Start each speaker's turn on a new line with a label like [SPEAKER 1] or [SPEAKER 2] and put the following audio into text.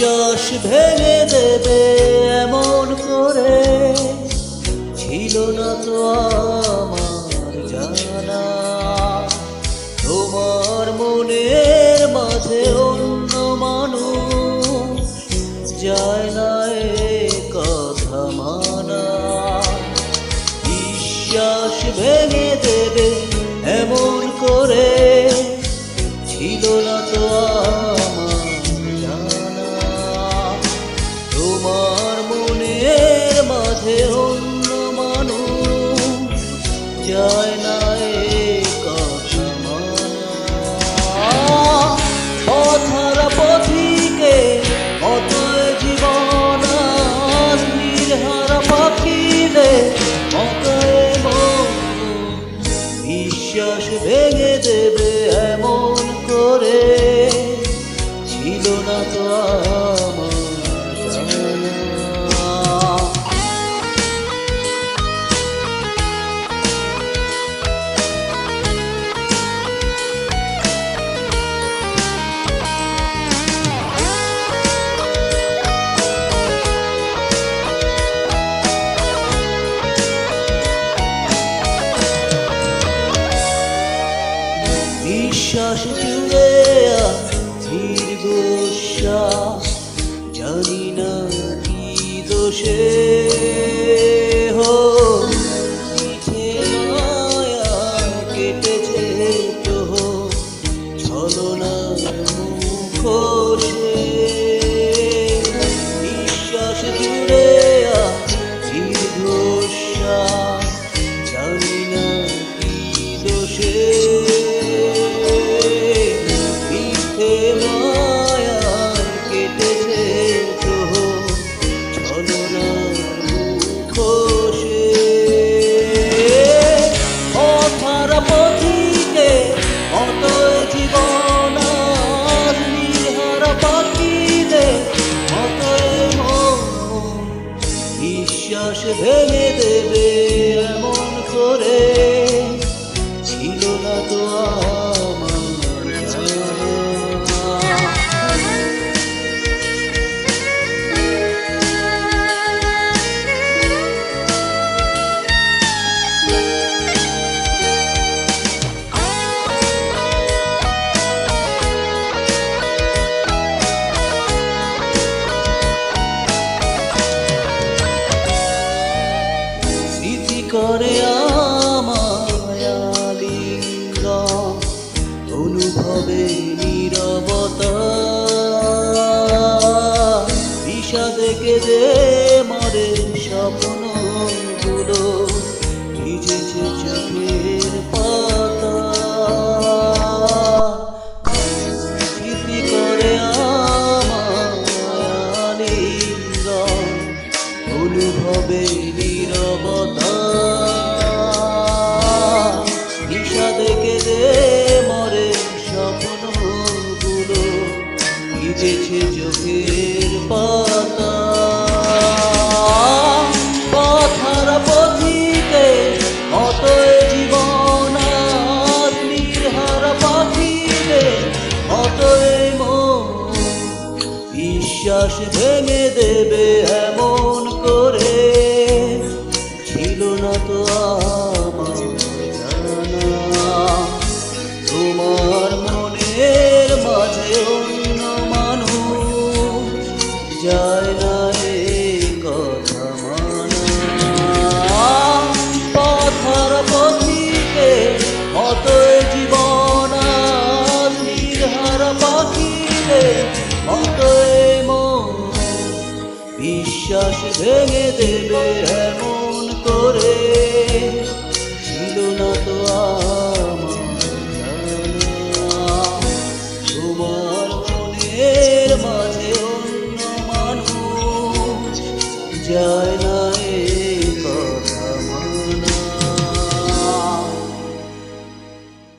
[SPEAKER 1] বিশ্বাস ভেঙে দেবে এমন করে ছিল না তো আমার জানা। তোমার মনের মাঝে অন্য মানুষ যায় না এ কথা মানা। বিশ্বাস ভেঙে দেবে এমন করে ছিল না তো আমার জানা। তোমার মনের মাঝে অন্য মানুষ যায় না এ কথা মানা। পথহারা পথিকে কত জীবন নির্হারা পাখিলে কত বিশ্বাস ভেঙে দেবে এমন করে ছিল না তো আমার জানা। বিশ্বাস জুড়ে দীর্ঘশ্বাস জানি না কি দোষে হো মিঠে মায়া কেটেছে তো ছলনার মুখোশে। বিশ্বাস জুড়ে দীর্ঘশ্বাস জানি না কি দোষে বিশ্বাস ভেঙে দেবে এমন করে ছিল না তো আমার জানা। করে আমায়ালিঙ্গন অনুভবে নীরবতা। বিষাদে কেঁদে মরে স্বপ্নগুলো ভিজেছে চোখের পাতা। স্মৃতি করে আমায়ালিঙ্গন অনুভবে নীরবতা। মরে স্বপ্নগুলো ভিজেছে চোখের পাতা। পথহারা পথিকে কত জীবন নির্হারা পাখিলে কত মন বিশ্বাস ভেঙে দেবে এমন করে ছিল না তো আমার জানা। তোমার মনের মাঝে অন্য মানুষ যায় না এ কথা মানা। পথহারা পথিকে কত জীবন নির্হারা পাখিলে কত মন বিশ্বাস ভেঙে দেবে এমন করে